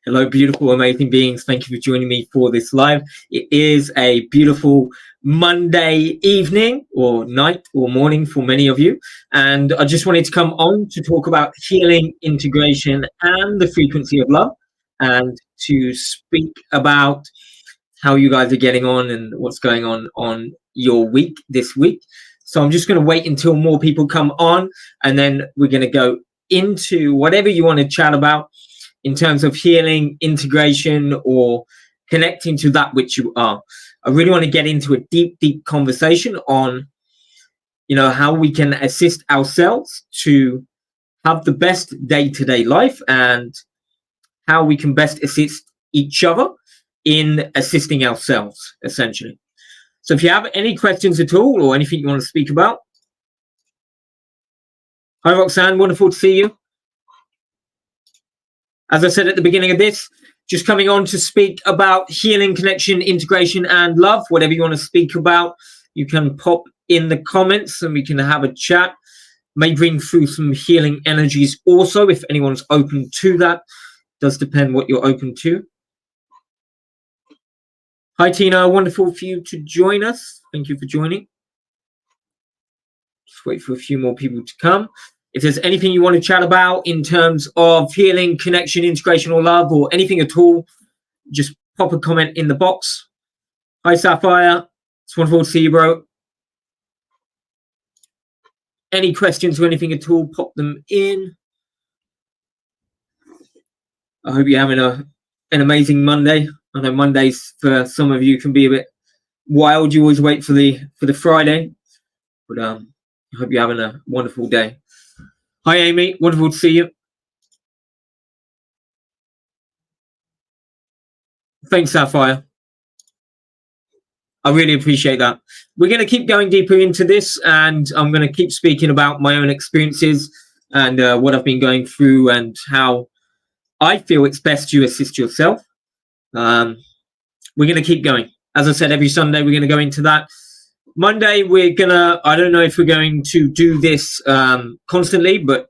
Hello, beautiful, amazing beings. Thank you for joining me for this live. It is a beautiful Monday evening or night or morning for many of you. And I just wanted to come on to talk about healing, integration, and the frequency of love, and to speak about how you guys are getting on and what's going on your week this week. So I'm just going to wait until more people come on, and then we're going to go into whatever you want to chat about in terms of healing, integration, or connecting to that which you are. I really want to get into a deep conversation on, how we can assist ourselves to have the best day-to-day life, and how we can best assist each other in assisting ourselves, essentially. So if you have any questions at all or anything you want to speak about. Hi, Roxanne, wonderful to see you. As I said at the beginning of this, just coming on to speak about healing, connection, integration, and love. Whatever you want to speak about, you can pop in the comments and we can have a chat. May bring through some healing energies also, if anyone's open to that. Does depend what you're open to. Hi, Tina. Wonderful for you to join us. Thank you for joining. Just wait for a few more people to come. If there's anything you want to chat about in terms of healing, connection, integration, or love, or anything at all, just pop a comment in the box. Hi, Sapphire. It's wonderful to see you, bro. Any questions or anything at all, pop them in. I hope you're having an amazing Monday. I know Mondays for some of you can be a bit wild. You always wait for the Friday. But I hope you're having a wonderful day. Hi, Amy. Wonderful to see you. Thanks, Sapphire. I really appreciate that. We're going to keep going deeper into this, and I'm going to keep speaking about my own experiences and what I've been going through and how I feel it's best to assist yourself. We're going to keep going. As I said, every Sunday, we're going to go into that. Monday, I don't know if we're going to do this constantly, but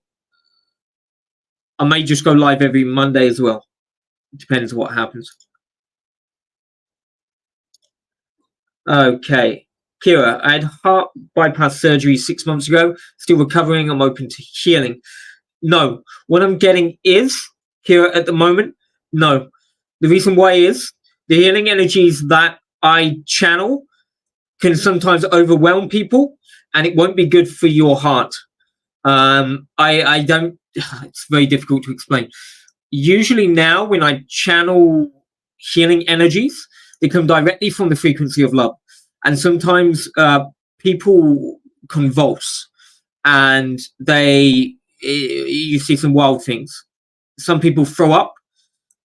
I may just go live every Monday as well. It depends what happens. Okay. Kira, I had heart bypass surgery 6 months ago. Still recovering. I'm open to healing. No. What I'm getting is, Kira, at the moment, no. The reason why is the healing energies that I channel can sometimes overwhelm people, and it won't be good for your heart. I don't, it's very difficult to explain. Usually now when I channel healing energies, they come directly from the frequency of love. And sometimes people convulse, and you see some wild things. Some people throw up,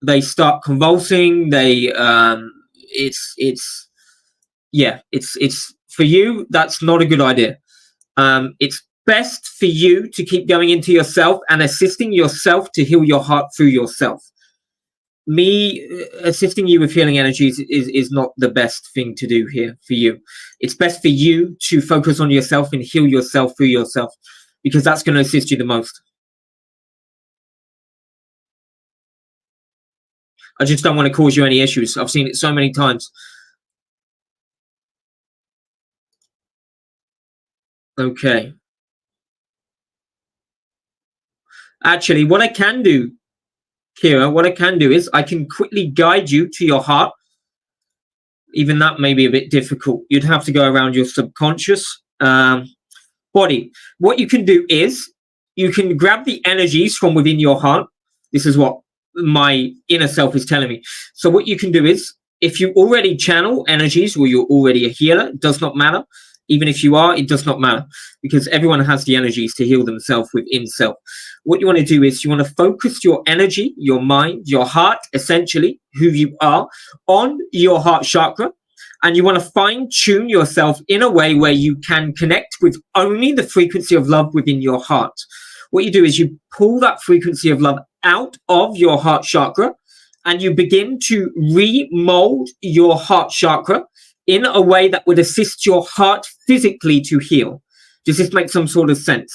they start convulsing, it's for you, that's not a good idea. It's best for you to keep going into yourself and assisting yourself to heal your heart through yourself. Me assisting you with healing energies is not the best thing to do here for you. It's best for you to focus on yourself and heal yourself through yourself, because that's going to assist you the most. I just don't want to cause you any issues. I've seen it so many times. Okay. Actually, what I can do, Kira, is I can quickly guide you to your heart. Even that may be a bit difficult. You'd have to go around your subconscious body. What you can do is you can grab the energies from within your heart. This is what my inner self is telling me. So what you can do is, if you already channel energies or you're already a healer, it does not matter. Even if you are, it does not matter, because everyone has the energies to heal themselves within self. What you want to do is you want to focus your energy, your mind, your heart, essentially, who you are, on your heart chakra. And you want to fine-tune yourself in a way where you can connect with only the frequency of love within your heart. What you do is you pull that frequency of love out of your heart chakra, and you begin to remold your heart chakra in a way that would assist your heart physically to heal. Does this make some sort of sense?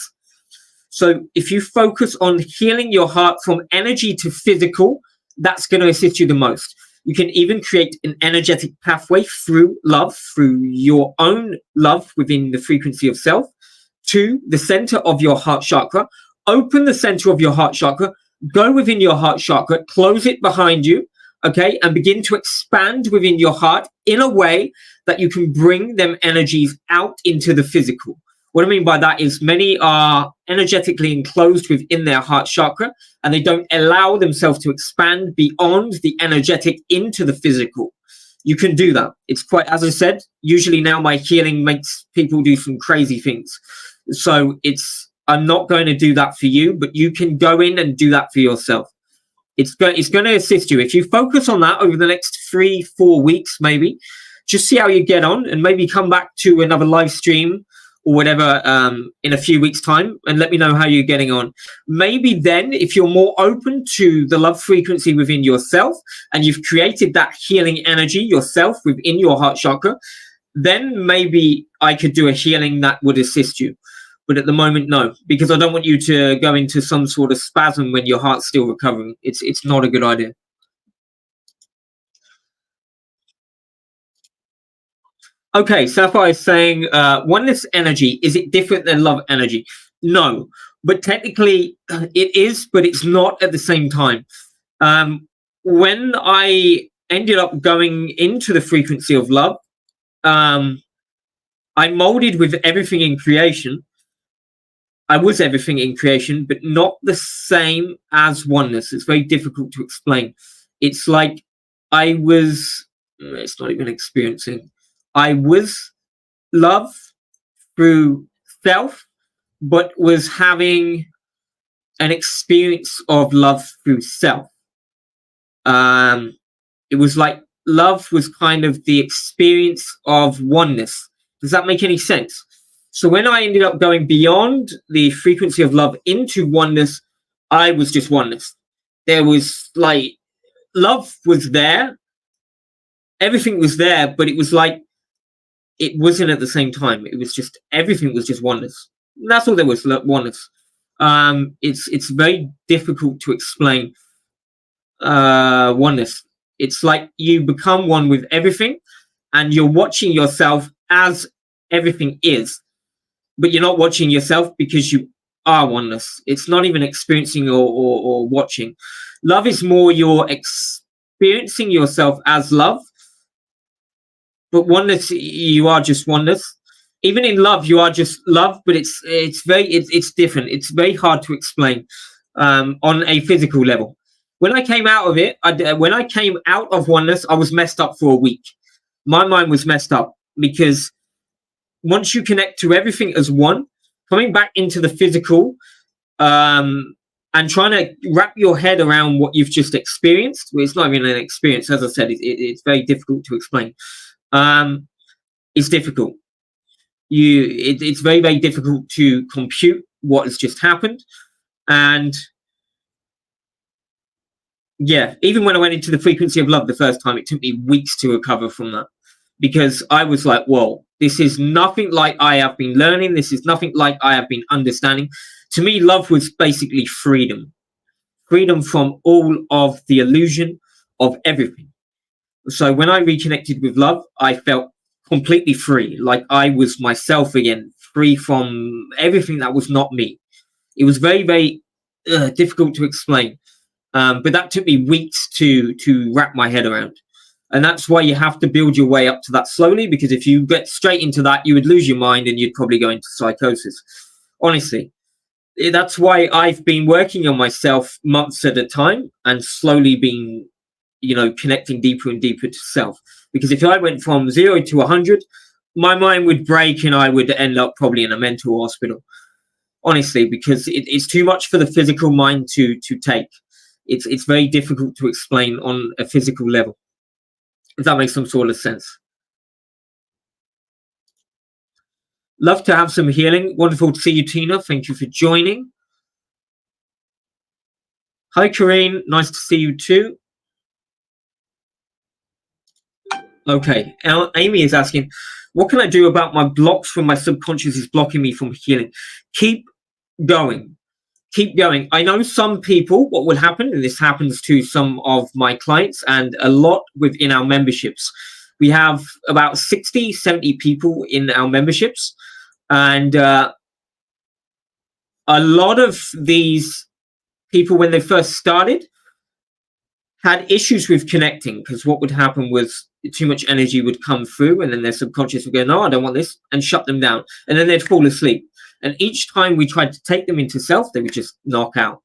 So if you focus on healing your heart from energy to physical, that's going to assist you the most. You can even create an energetic pathway through love, through your own love within the frequency of self, to the center of your heart chakra. Open the center of your heart chakra, go within your heart chakra, close it behind you, okay, and begin to expand within your heart in a way that you can bring them energies out into the physical. What I mean by that is many are energetically enclosed within their heart chakra, and they don't allow themselves to expand beyond the energetic into the physical. You can do that. It's quite, as I said, usually now my healing makes people do some crazy things. So I'm not going to do that for you, but you can go in and do that for yourself. It's going to assist you. If you focus on that over the next 3-4 weeks, maybe, just see how you get on, and maybe come back to another live stream or whatever in a few weeks' time, and let me know how you're getting on. Maybe then, if you're more open to the love frequency within yourself, and you've created that healing energy yourself within your heart chakra, then maybe I could do a healing that would assist you. But at the moment, no, because I don't want you to go into some sort of spasm when your heart's still recovering. It's not a good idea. Okay, Sapphire is saying, oneness energy, is it different than love energy? No, but technically it is, but it's not at the same time. When I ended up going into the frequency of love, I molded with everything in creation. I was everything in creation, but not the same as oneness. It's very difficult to explain. It's like it's not even experiencing. I was love through self, but was having an experience of love through self. It was like love was kind of the experience of oneness. Does that make any sense? So when I ended up going beyond the frequency of love into oneness, I was just oneness. There was like, love was there. Everything was there, but it was like, it wasn't at the same time. It was just, everything was just oneness. That's all there was, oneness. It's very difficult to explain oneness. It's like you become one with everything, and you're watching yourself as everything is. But you're not watching yourself because you are oneness. It's not even experiencing or watching. Love is more you're experiencing yourself as love. But oneness, you are just oneness. Even in love, you are just love, but it's different. It's very hard to explain on a physical level. When I came out of it, when I came out of oneness, I was messed up for a week. My mind was messed up because once you connect to everything as one, coming back into the physical and trying to wrap your head around what you've just experienced, well, it's not even an experience. As I said, it's very difficult to explain. It's difficult. It's very, very difficult to compute what has just happened. And yeah, even when I went into the frequency of love the first time, it took me weeks to recover from that. Because I was like, whoa, this is nothing like I have been learning. This is nothing like I have been understanding. To me, love was basically freedom. Freedom from all of the illusion of everything. So when I reconnected with love, I felt completely free. Like I was myself again, free from everything that was not me. It was very, very difficult to explain. But that took me weeks to wrap my head around. And that's why you have to build your way up to that slowly, because if you get straight into that, you would lose your mind and you'd probably go into psychosis. Honestly, that's why I've been working on myself months at a time and slowly been, connecting deeper and deeper to self. Because if I went from 0 to 100, my mind would break and I would end up probably in a mental hospital. Honestly, because it's too much for the physical mind to take. It's very difficult to explain on a physical level. If that makes some sort of sense. Love to have some healing. Wonderful to see you, Tina. Thank you for joining. Hi, Karine. Nice to see you too. Okay. Amy is asking, what can I do about my blocks when my subconscious is blocking me from healing? Keep going. keep going. I know some people, what will happen, and this happens to some of my clients and a lot within our memberships. We have about 60, 70 people in our memberships. And a lot of these people, when they first started, had issues with connecting, because what would happen was too much energy would come through and then their subconscious would go, no, I don't want this, and shut them down. And then they'd fall asleep. And each time we tried to take them into self, they would just knock out.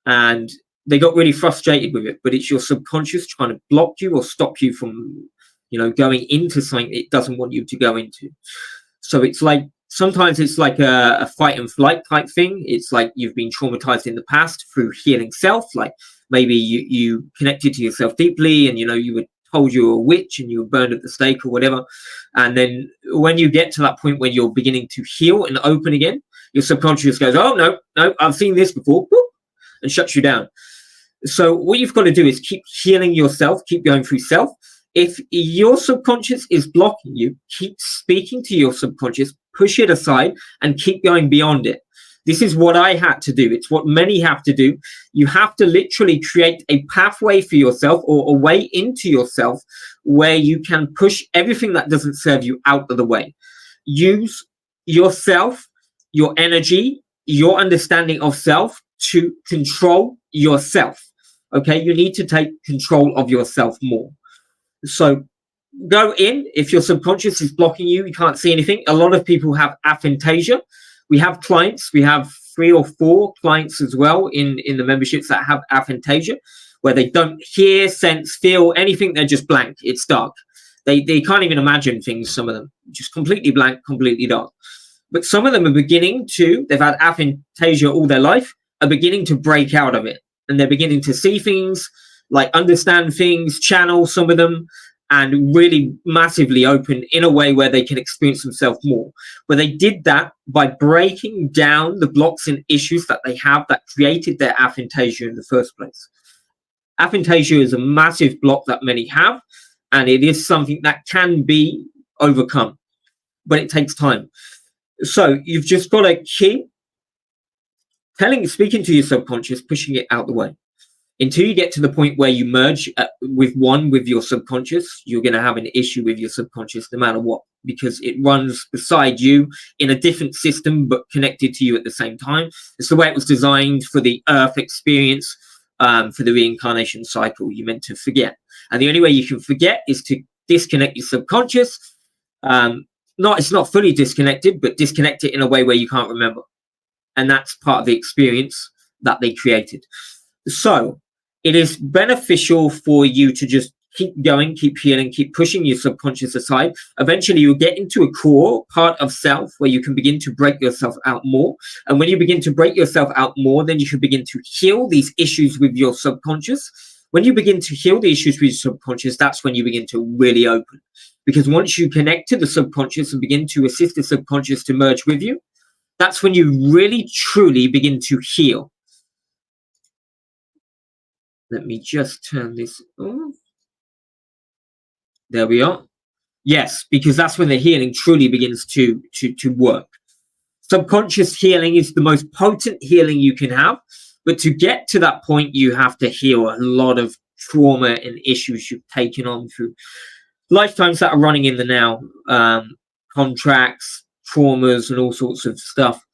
And they got really frustrated with it. But it's your subconscious trying to block you or stop you from, going into something it doesn't want you to go into. So it's like, sometimes it's like a fight and flight type thing. It's like you've been traumatized in the past through healing self. Like maybe you connected to yourself deeply and, you were told you were a witch and you were burned at the stake or whatever. And then when you get to that point where you're beginning to heal and open again, your subconscious goes, oh, no, I've seen this before, whoop, and shuts you down. So what you've got to do is keep healing yourself, keep going through self. If your subconscious is blocking you, keep speaking to your subconscious, push it aside and keep going beyond it. This is what I had to do. It's what many have to do. You have to literally create a pathway for yourself or a way into yourself where you can push everything that doesn't serve you out of the way. Use yourself, your energy, your understanding of self to control yourself. Okay, you need to take control of yourself more. So go in. If your subconscious is blocking you, you can't see anything. A lot of people have aphantasia. We have clients, we have 3 or 4 clients as well in the memberships that have aphantasia, where they don't hear, sense, feel anything. They're just blank. It's dark. They can't even imagine things, some of them. Just completely blank, completely dark. But some of them are beginning to, they've had aphantasia all their life, are beginning to break out of it. And they're beginning to see things, like understand things, channel some of them, and really massively open in a way where they can experience themselves more. But they did that by breaking down the blocks and issues that they have that created their aphantasia in the first place. Aphantasia is a massive block that many have, and it is something that can be overcome, but it takes time. So you've just got to keep speaking to your subconscious, pushing it out the way. Until you get to the point where you merge with your subconscious, you're going to have an issue with your subconscious no matter what, because it runs beside you in a different system, but connected to you at the same time. It's the way it was designed for the Earth experience, for the reincarnation cycle. You're meant to forget. And the only way you can forget is to disconnect your subconscious. It's not fully disconnected, but disconnect it in a way where you can't remember. And that's part of the experience that they created. So it is beneficial for you to just keep going, keep healing, keep pushing your subconscious aside. Eventually you'll get into a core part of self where you can begin to break yourself out more. And when you begin to break yourself out more, then you can begin to heal these issues with your subconscious. When you begin to heal the issues with your subconscious, that's when you begin to really open. Because once you connect to the subconscious and begin to assist the subconscious to merge with you, that's when you really, truly begin to heal. Let me just turn this off. There we are. Yes, because that's when the healing truly begins to work. Subconscious healing is the most potent healing you can have. But to get to that point, you have to heal a lot of trauma and issues you've taken on through lifetimes that are running in the now, contracts, traumas, and all sorts of stuff.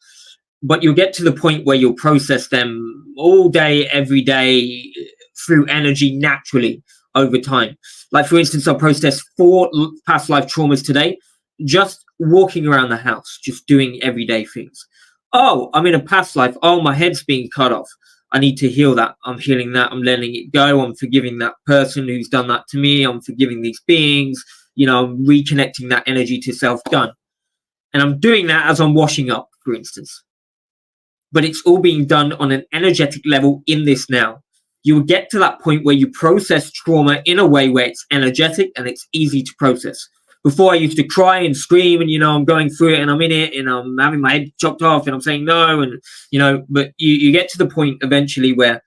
But you'll get to the point where you'll process them all day, every day, through energy naturally over time. Like, for instance, I'll process 4 past life traumas today, just walking around the house, just doing everyday things. Oh, I'm in a past life. Oh, my head's being cut off. I need to heal that. I'm healing that. I'm letting it go. I'm forgiving that person who's done that to me. I'm forgiving these beings. I'm reconnecting that energy to self. Done. And I'm doing that as I'm washing up, for instance. But it's all being done on an energetic level in this now. You will get to that point where you process trauma in a way where it's energetic and it's easy to process. Before, I used to cry and scream and, I'm going through it and I'm in it and I'm having my head chopped off and I'm saying no. And, but you get to the point eventually where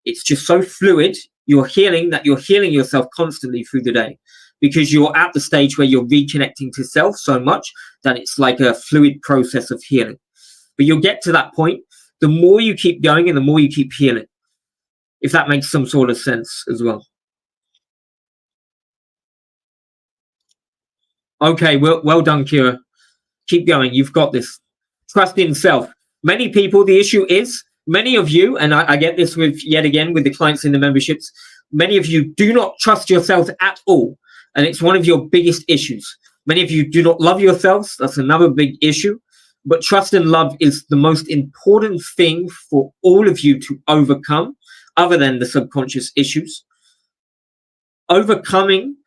it's just so fluid. You're healing yourself constantly through the day, because you're at the stage where you're reconnecting to self so much that it's like a fluid process of healing. But you'll get to that point. the more you keep going and the more you keep healing, if that makes some sort of sense as well. Okay, well done, Kira. Keep going. You've got this. Trust in self. Many people, the issue is, many of you, and I get this with, yet again, with the clients in the memberships, many of you do not trust yourself at all. And it's one of your biggest issues. Many of you do not love yourselves. That's another big issue. But trust and love is the most important thing for all of you to overcome, other than the subconscious issues. Overcoming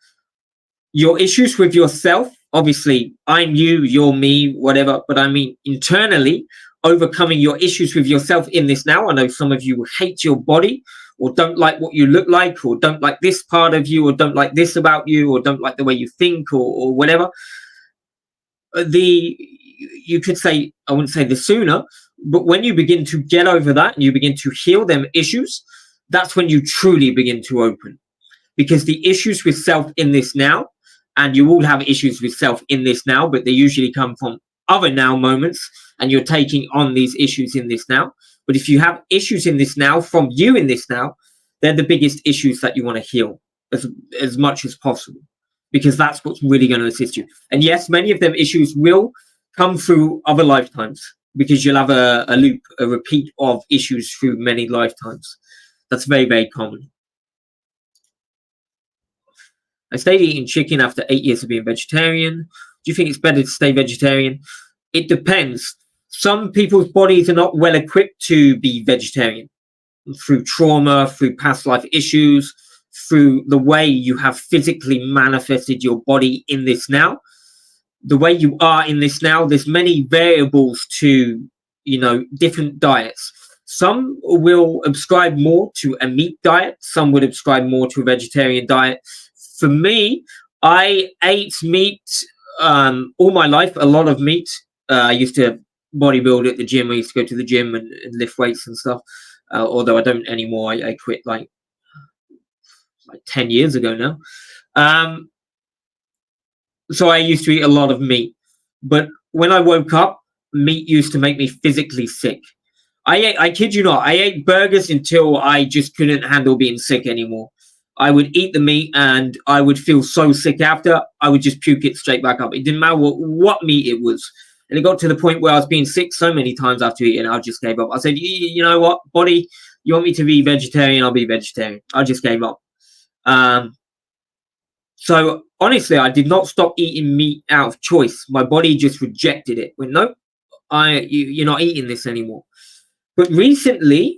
your issues with yourself, obviously, I'm you, you're me, whatever. But I mean, internally, overcoming your issues with yourself in this now. I know some of you hate your body, or don't like what you look like, or don't like this part of you, or don't like this about you, or don't like the way you think, or whatever. You could say, I wouldn't say the sooner, but when you begin to get over that and you begin to heal them issues, that's when you truly begin to open. Because the issues with self in this now, and you all have issues with self in this now, but they usually come from other now moments, and you're taking on these issues in this now. But if you have issues in this now from you in this now, they're the biggest issues that you want to heal as much as possible, because that's what's really going to assist you. And yes, many of them issues will come through other lifetimes, because you'll have a loop, a repeat of issues through many lifetimes. That's very, very common. I stayed eating chicken after 8 years of being vegetarian. Do you think it's better to stay vegetarian? It depends. Some people's bodies are not well equipped to be vegetarian, through trauma, through past life issues, through the way you have physically manifested your body in this now. The way you are in this now, there's many variables to, different diets. Some will ascribe more to a meat diet. Some would ascribe more to a vegetarian diet. For me, I ate meat all my life, a lot of meat. I used to bodybuild at the gym. I used to go to the gym and lift weights and stuff. Although I don't anymore. I quit like 10 years ago now. So I used to eat a lot of meat. But when I woke up, meat used to make me physically sick. I kid you not, I ate burgers until I just couldn't handle being sick anymore. I would eat the meat and I would feel so sick after. I would just puke it straight back up. It didn't matter what meat it was. And it got to the point where I was being sick so many times after eating, I just gave up. I said, you know what, body, you want me to be vegetarian? I'll be vegetarian. I just gave up. So honestly, I did not stop eating meat out of choice. My body just rejected it. Went, nope, you're not eating this anymore. But recently,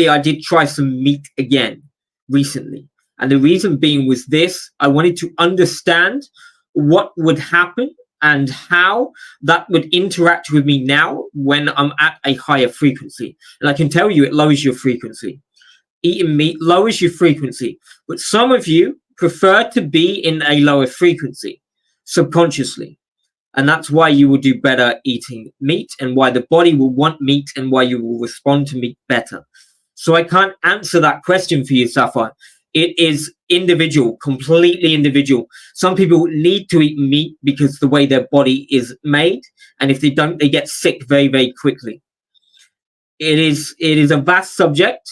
I did try some meat again. Recently. And the reason being was this: I wanted to understand what would happen and how that would interact with me now when I'm at a higher frequency. And I can tell you, it lowers your frequency. Eating meat lowers your frequency. But some of you prefer to be in a lower frequency subconsciously. And that's why you will do better eating meat, and why the body will want meat, and why you will respond to meat better. So I can't answer that question for you, Sapphire. It is individual, completely individual. Some people need to eat meat because the way their body is made. And if they don't, they get sick very, very quickly. It is a vast subject,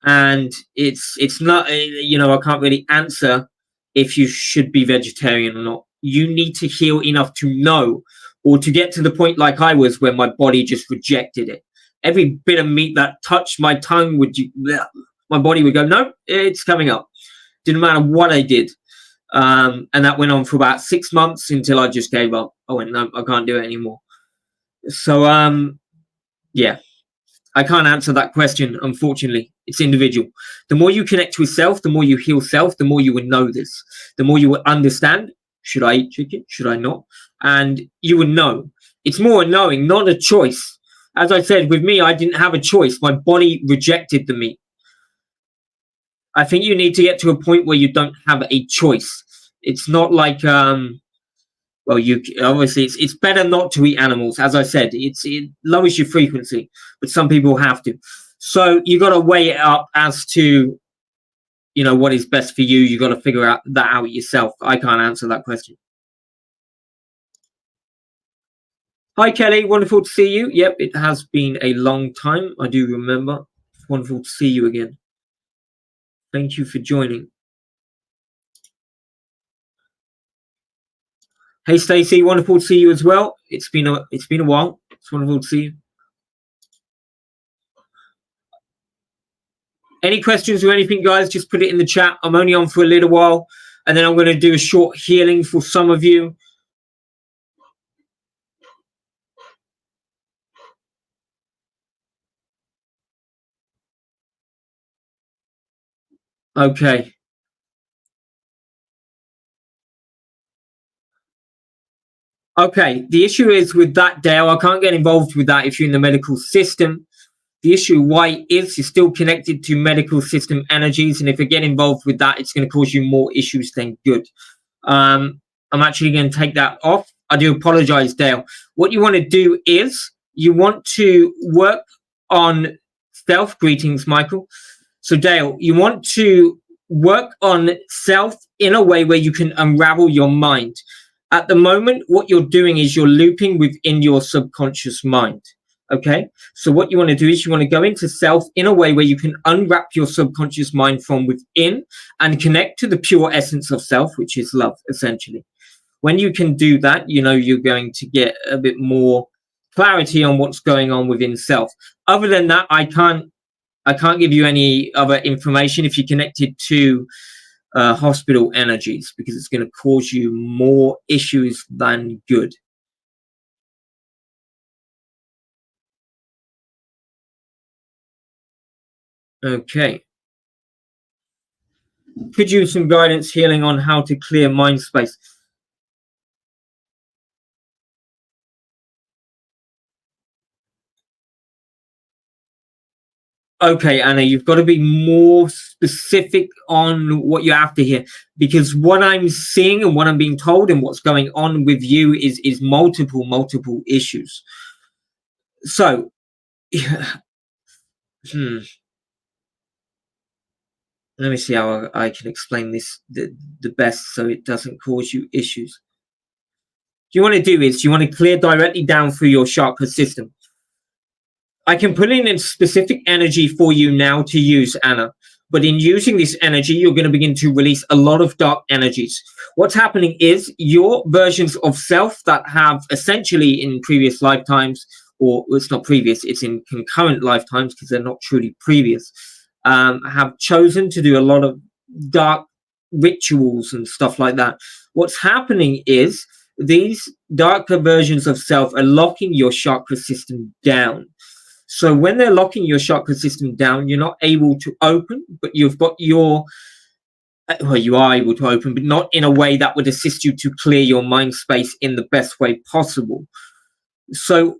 and it's not, I can't really answer if you should be vegetarian or not. You need to heal enough to know, or to get to the point like I was, where my body just rejected it. Every bit of meat that touched my tongue my body would go, no, it's coming up. Didn't matter what I did. And that went on for about 6 months until I just gave up. I went, no, I can't do it anymore. So, yeah, I can't answer that question, unfortunately. It's individual. The more you connect with self, the more you heal self, the more you will know this. The more you will understand, should I eat chicken? Should I not? And you would know. It's more a knowing, not a choice. As I said, with me, I didn't have a choice. My body rejected the meat. I think you need to get to a point where you don't have a choice. It's not like, you obviously it's better not to eat animals. As I said, it lowers your frequency, but some people have to. So you got to weigh it up as to, what is best for you. You got to figure that out yourself. I can't answer that question. Hi, Kelly. Wonderful to see you. Yep, it has been a long time. I do remember. It's wonderful to see you again. Thank you for joining. Hey, Stacey. Wonderful to see you as well. It's been a while. It's wonderful to see you. Any questions or anything, guys? Just put it in the chat. I'm only on for a little while, and then I'm going to do a short healing for some of you. Okay. Okay. The issue is with that, Dale, I can't get involved with that if you're in the medical system. The issue why is you're still connected to medical system energies, and if you get involved with that, it's going to cause you more issues than good. I'm actually going to take that off. I do apologize, Dale. What you want to do is you want to work on self. Greetings, Michael. So, Dale, you want to work on self in a way where you can unravel your mind. At the moment, what you're doing is you're looping within your subconscious mind. Okay, so what you want to do is you want to go into self in a way where you can unwrap your subconscious mind from within and connect to the pure essence of self, which is love, essentially. When you can do that, you know you're going to get a bit more clarity on what's going on within self. Other than that, I can't give you any other information if you're connected to hospital energies, because it's going to cause you more issues than good. Okay. Could use some guidance healing on how to clear mind space. Okay, Anna, you've got to be more specific on what you're after here, because what I'm seeing and what I'm being told and what's going on with you is multiple issues. So, let me see how I can explain this the best so it doesn't cause you issues. What you want to do is you want to clear directly down through your chakra system. I can put in a specific energy for you now to use, Anna. But in using this energy, you're going to begin to release a lot of dark energies. What's happening is your versions of self that have essentially in previous lifetimes, or it's not previous, it's in concurrent lifetimes because they're not truly previous, have chosen to do a lot of dark rituals and stuff like that. What's happening is these darker versions of self are locking your chakra system down. So when they're locking your chakra system down, you're not able to open, but you've got you are able to open, but not in a way that would assist you to clear your mind space in the best way possible. So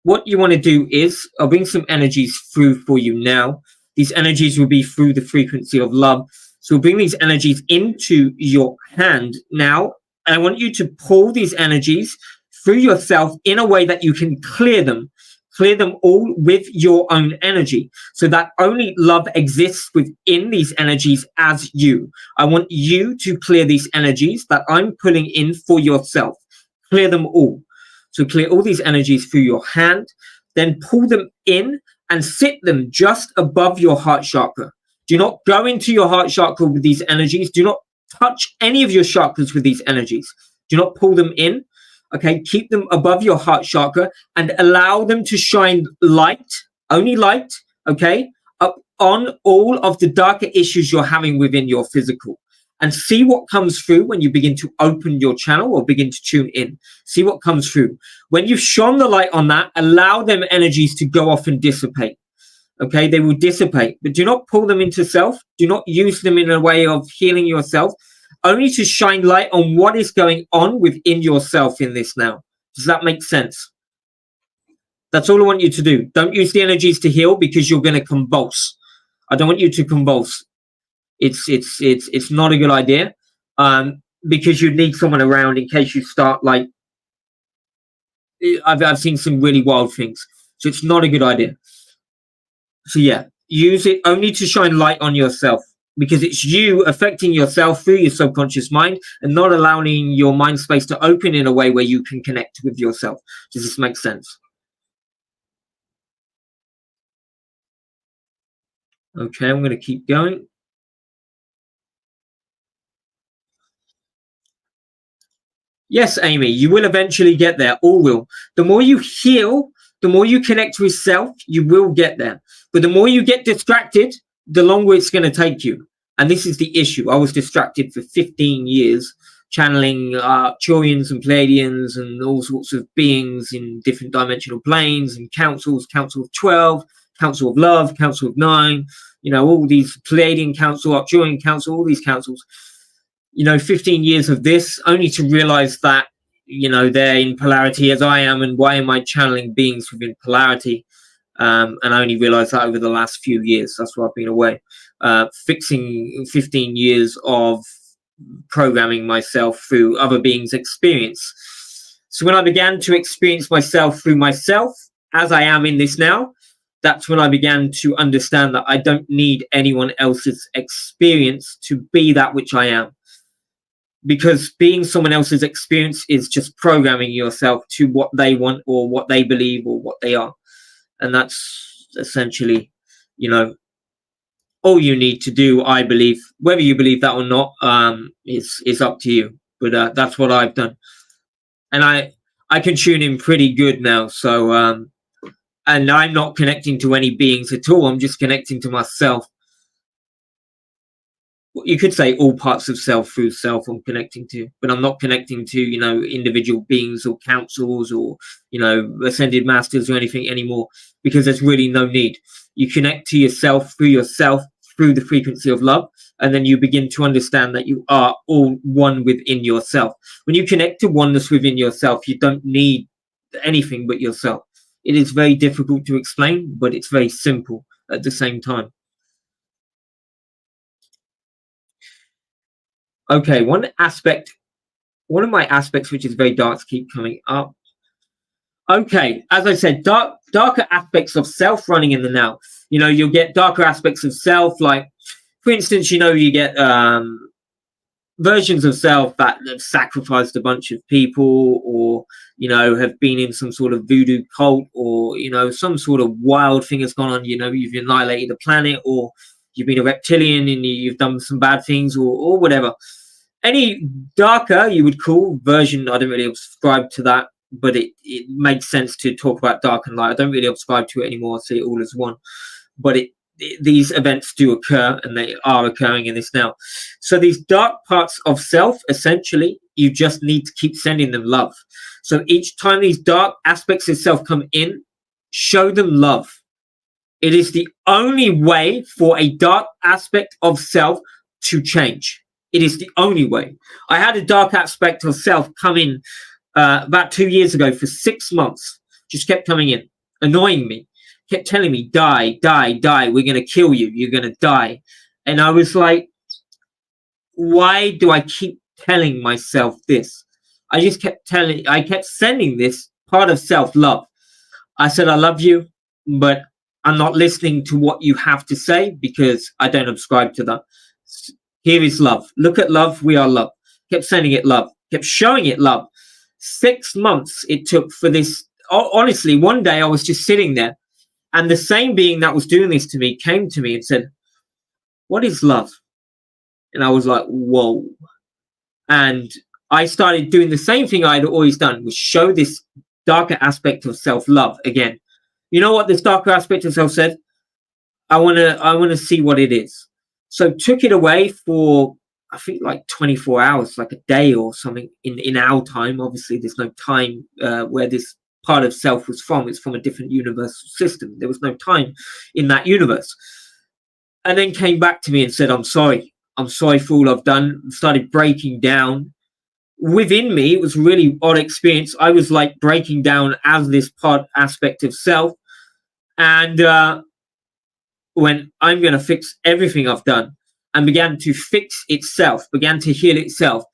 what you want to do is, I'll bring some energies through for you now. These energies will be through the frequency of love. So we'll bring these energies into your hand now. And I want you to pull these energies through yourself in a way that you can clear them all with your own energy, so that only love exists within these energies as you. I want you to clear these energies that I'm pulling in for yourself. Clear them all. So clear all these energies through your hand, then pull them in and sit them just above your heart chakra. Do not go into your heart chakra with these energies. Do not touch any of your chakras with these energies. Do not pull them in. Okay, keep them above your heart chakra and allow them to shine light, only light, okay, up on all of the darker issues you're having within your physical. And see what comes through when you begin to open your channel or begin to tune in. See what comes through. When you've shone the light on that, allow them energies to go off and dissipate. Okay, they will dissipate, but do not pull them into self. Do not use them in a way of healing yourself. Only to shine light on what is going on within yourself in this now. Does that make sense? That's all I want you to do. Don't use the energies to heal, because you're going to convulse. I don't want you to convulse. It's not a good idea, because you need someone around in case you start like. I've seen some really wild things, so it's not a good idea. So yeah, use it only to shine light on yourself. because it's you affecting yourself through your subconscious mind and not allowing your mind space to open in a way where you can connect with yourself. Does this make sense? Okay, I'm going to keep going. Yes, Amy, you will eventually get there. All will. The more you heal, the more you connect with self, you will get there. But the more you get distracted, the longer it's going to take you. And this is the issue. I was distracted for 15 years, channeling Turians and Pleiadians and all sorts of beings in different dimensional planes and councils, Council of 12, Council of Love, Council of 9, all these Pleiadian Council, Arcturian Council, all these councils. 15 years of this, only to realize that, they're in polarity as I am, and why am I channeling beings within polarity? And I only realized that over the last few years. That's why I've been away. Fixing 15 years of programming myself through other beings' experience. So when I began to experience myself through myself, as I am in this now, that's when I began to understand that I don't need anyone else's experience to be that which I am. Because being someone else's experience is just programming yourself to what they want or what they believe or what they are. And that's essentially, all you need to do, I believe. Whether you believe that or not, is up to you. But that's what I've done. And I can tune in pretty good now. So, and I'm not connecting to any beings at all. I'm just connecting to myself. You could say all parts of self through self I'm connecting to, but I'm not connecting to, individual beings or councils or, ascended masters or anything anymore, because there's really no need. You connect to yourself through the frequency of love, and then you begin to understand that you are all one within yourself. When you connect to oneness within yourself, you don't need anything but yourself. It is very difficult to explain, but it's very simple at the same time. Okay, one of my aspects which is very dark keep coming up. Okay, as I said, darker aspects of self running in the now. You'll get darker aspects of self, like, for instance, you get versions of self that have sacrificed a bunch of people, or, have been in some sort of voodoo cult, or, some sort of wild thing has gone on, you've annihilated the planet, or you've been a reptilian and you've done some bad things, or whatever. Any darker you would call version, I don't really subscribe to that, but it makes sense to talk about dark and light. I don't really subscribe to it anymore. I see it all as one. But these events do occur, and they are occurring in this now. So these dark parts of self, essentially, you just need to keep sending them love. So each time these dark aspects of self come in, show them love. It is the only way for a dark aspect of self to change. It is the only way. I had a dark aspect of self come in about 2 years ago for 6 months. Just kept coming in, annoying me, kept telling me, die, die, die. We're going to kill you. You're going to die. And I was like, why do I keep telling myself this? I kept sending this part of self-love. I said, I love you, but I'm not listening to what you have to say because I don't subscribe to that. Here is love. Look at love. We are love. Kept sending it love. Kept showing it love. 6 months it took for this. Honestly, one day I was just sitting there, and the same being that was doing this to me came to me and said, what is love? And I was like, whoa. And I started doing the same thing I'd always done, was show this darker aspect of self-love again. You know what this darker aspect of self said? I want to see what it is. So took it away for, I think, like 24 hours, like a day or something in our time. Obviously, there's no time where this part of self was from. It's from a different universal system. There was no time in that universe. And then came back to me and said, I'm sorry. I'm sorry for all I've done. Started breaking down. Within me, it was a really odd experience. I was like breaking down as this part aspect of self. And when I'm going to fix everything I've done, and began to fix itself, began to heal itself.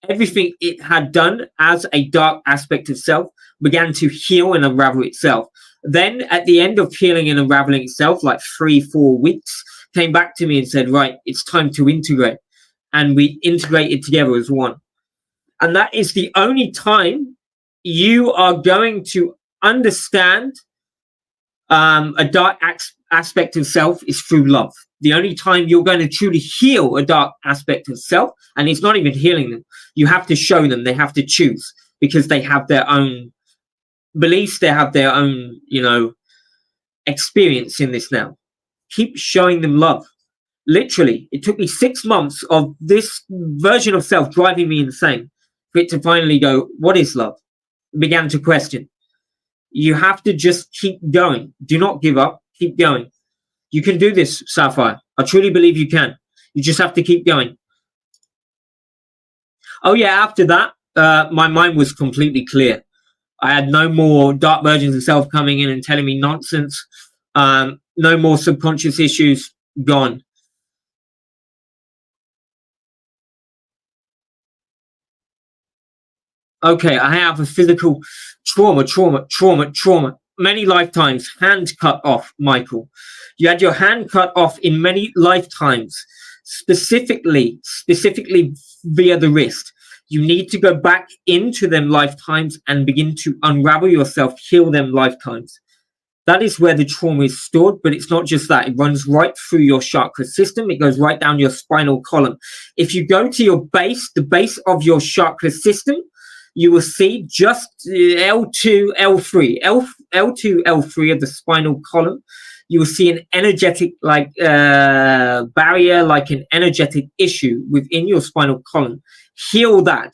Everything it had done as a dark aspect of self began to heal and unravel itself. Then at the end of healing and unraveling itself, like 3-4 weeks, came back to me and said, right, it's time to integrate. And we integrated together as one. And that is the only time you are going to understand a dark aspect of self is through love. The only time you're going to truly heal a dark aspect of self, and it's not even healing them, you have to show them, they have to choose, because they have their own beliefs, they have their own, experience in this now. Keep showing them love. Literally, it took me 6 months of this version of self driving me insane for it to finally go, what is love? Began to question. You have to just keep going. Do not give up. Keep going. You can do this, Sapphire. I truly believe you can. You just have to keep going. Oh yeah, after that, my mind was completely clear. I had no more dark versions of self coming in and telling me nonsense. No more subconscious issues. Gone. Okay, I have a physical trauma. Many lifetimes, hand cut off, Michael. You had your hand cut off in many lifetimes, specifically via the wrist. You need to go back into them lifetimes and begin to unravel yourself, heal them lifetimes. That is where the trauma is stored, but it's not just that. It runs right through your chakra system. It goes right down your spinal column. If you go to your base, the base of your chakra system, you will see just L2, L3, L2, L3 of the spinal column. You will see an energetic barrier, like an energetic issue within your spinal column. Heal that.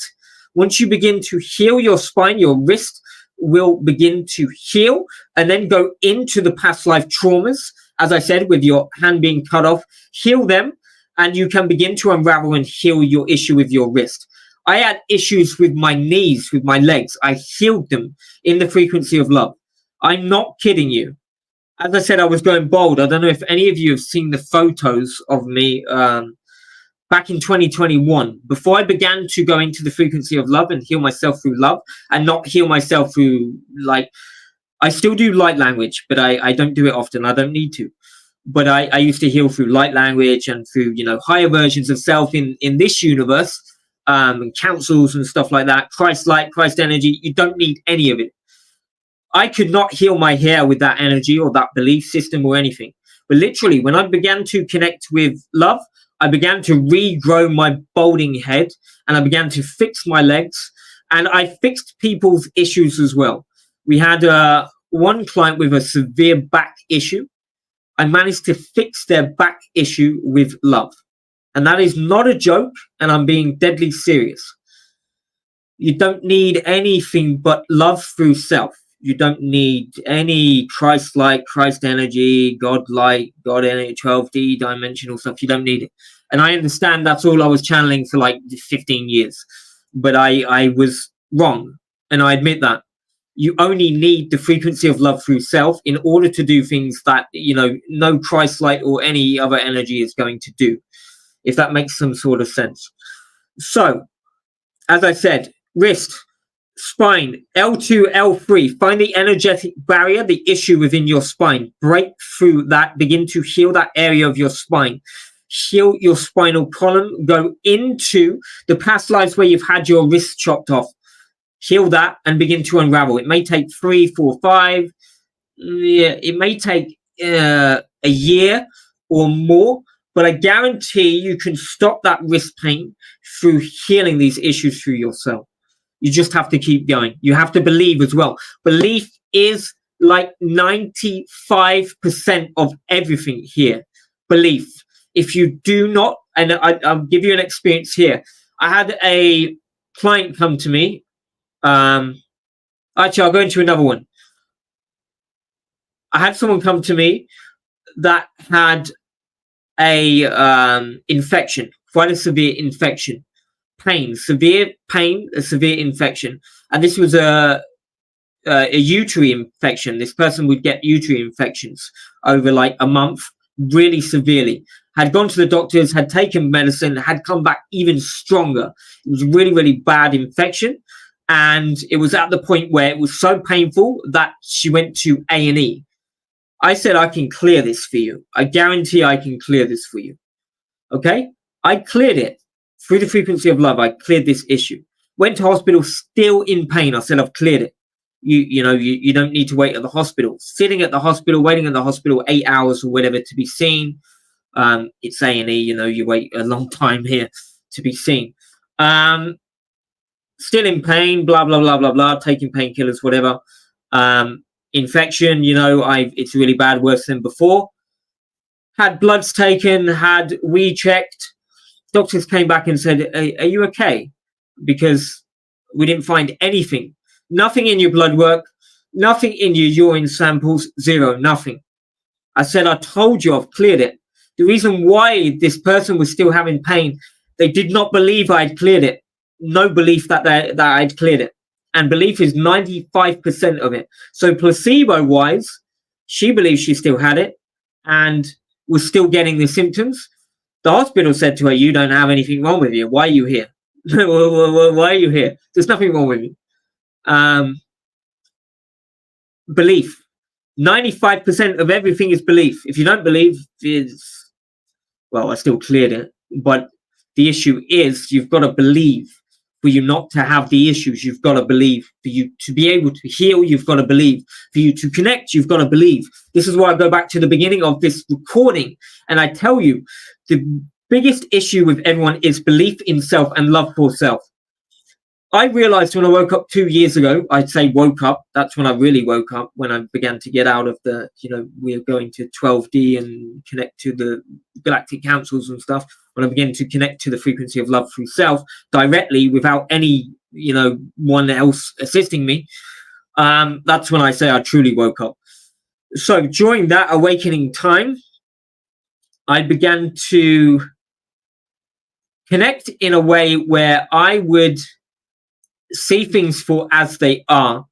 Once you begin to heal your spine, your wrist will begin to heal and then go into the past life traumas. As I said, with your hand being cut off, heal them, and you can begin to unravel and heal your issue with your wrist. I had issues with my knees, with my legs. I healed them in the frequency of love. I'm not kidding you. As I said, I was going bold. I don't know if any of you have seen the photos of me back in 2021. Before I began to go into the frequency of love and heal myself through love, and not heal myself through, I still do light language, but I don't do it often. I don't need to. But I used to heal through light language and through, higher versions of self in this universe. And councils and stuff like that, Christ light, Christ energy. You don't need any of it. I could not heal my hair with that energy or that belief system or anything. But literally, when I began to connect with love, I began to regrow my balding head, and I began to fix my legs, and I fixed people's issues as well. We had one client with a severe back issue. I managed to fix their back issue with love. And that is not a joke, and I'm being deadly serious. You don't need anything but love through self. You don't need any Christ-like, Christ energy, God-like, God energy, 12D dimensional stuff. You don't need it. And I understand that's all I was channeling for 15 years. But I was wrong, and I admit that. You only need the frequency of love through self in order to do things that, no Christ-like or any other energy is going to do, if that makes some sort of sense. So, as I said, wrist, spine, L2, L3, find the energetic barrier, the issue within your spine. Break through that, begin to heal that area of your spine. Heal your spinal column, go into the past lives where you've had your wrist chopped off. Heal that and begin to unravel. It may take 3, 4, 5. It may take a year or more, but I guarantee you can stop that wrist pain through healing these issues through yourself. You just have to keep going. You have to believe as well. Belief is 95% of everything here. Belief. If you do not, and I'll give you an experience here. I had a client come to me. Actually, I'll go into another one. I had someone come to me that had a infection, quite a severe infection, severe pain, a severe infection, and this was a uterine infection. This person would get uterine infections over a month, really severely. Had gone to the doctors, had taken medicine, had come back even stronger. It was a really, really bad infection, and it was at the point where it was so painful that she went to A&E. I said, I can clear this for you. I guarantee I can clear this for you. Okay? I cleared it through the frequency of love. I cleared this issue. Went to hospital still in pain. I said, I've cleared it. You don't need to wait at the hospital. Sitting at the hospital, waiting at the hospital 8 hours or whatever to be seen. It's A&E, you wait a long time here to be seen. Still in pain, blah, blah, blah, blah, blah, taking painkillers, whatever. Infection, it's really bad, worse than before. Had bloods taken, had wee checked. Doctors came back and said, are you okay? Because we didn't find anything. Nothing in your blood work, nothing in your urine samples, zero, nothing. I said, I told you I've cleared it. The reason why this person was still having pain, they did not believe I'd cleared it. No belief that I'd cleared it. And belief is 95% of it. So placebo-wise, she believes she still had it and was still getting the symptoms. The hospital said to her, you don't have anything wrong with you. Why are you here? Why are you here? There's nothing wrong with you. Belief. 95% of everything is belief. If you don't believe, I still cleared it. But the issue is you've got to believe. For you not to have the issues, you've got to believe. For you to be able to heal, you've got to believe. For you to connect, you've got to believe. This is why I go back to the beginning of this recording. And I tell you, the biggest issue with everyone is belief in self and love for self. I realized when I woke up 2 years ago, I'd say woke up. That's when I really woke up, when I began to get out of the, we're going to 12D and connect to the galactic councils and stuff. When I began to connect to the frequency of love through self directly without any, one else assisting me. That's when I say I truly woke up. So during that awakening time, I began to connect in a way where I would see things for as they are.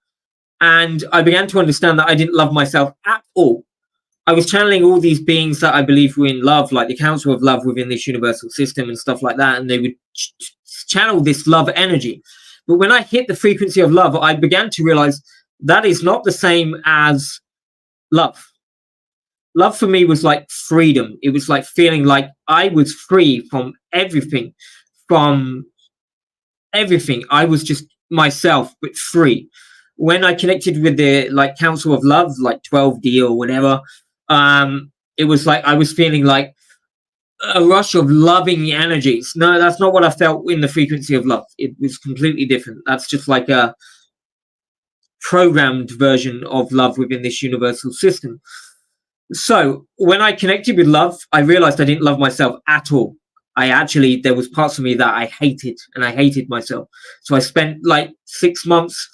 And I began to understand that I didn't love myself at all. I was channeling all these beings that I believe were in love, like the Council of Love within this universal system and stuff like that. And they would channel this love energy. But when I hit the frequency of love, I began to realize that is not the same as love. Love for me was like freedom. It was like feeling like I was free from everything, I was just myself, but free. When I connected with the Council of Love, like 12D or whatever, it was like I was feeling like a rush of loving energies. No, that's not what I felt in the frequency of love. It was completely different. That's just like a programmed version of love within this universal system. So when I connected with love, I realized I didn't love myself at all. There was parts of me that I hated, and I hated myself. So I spent 6 months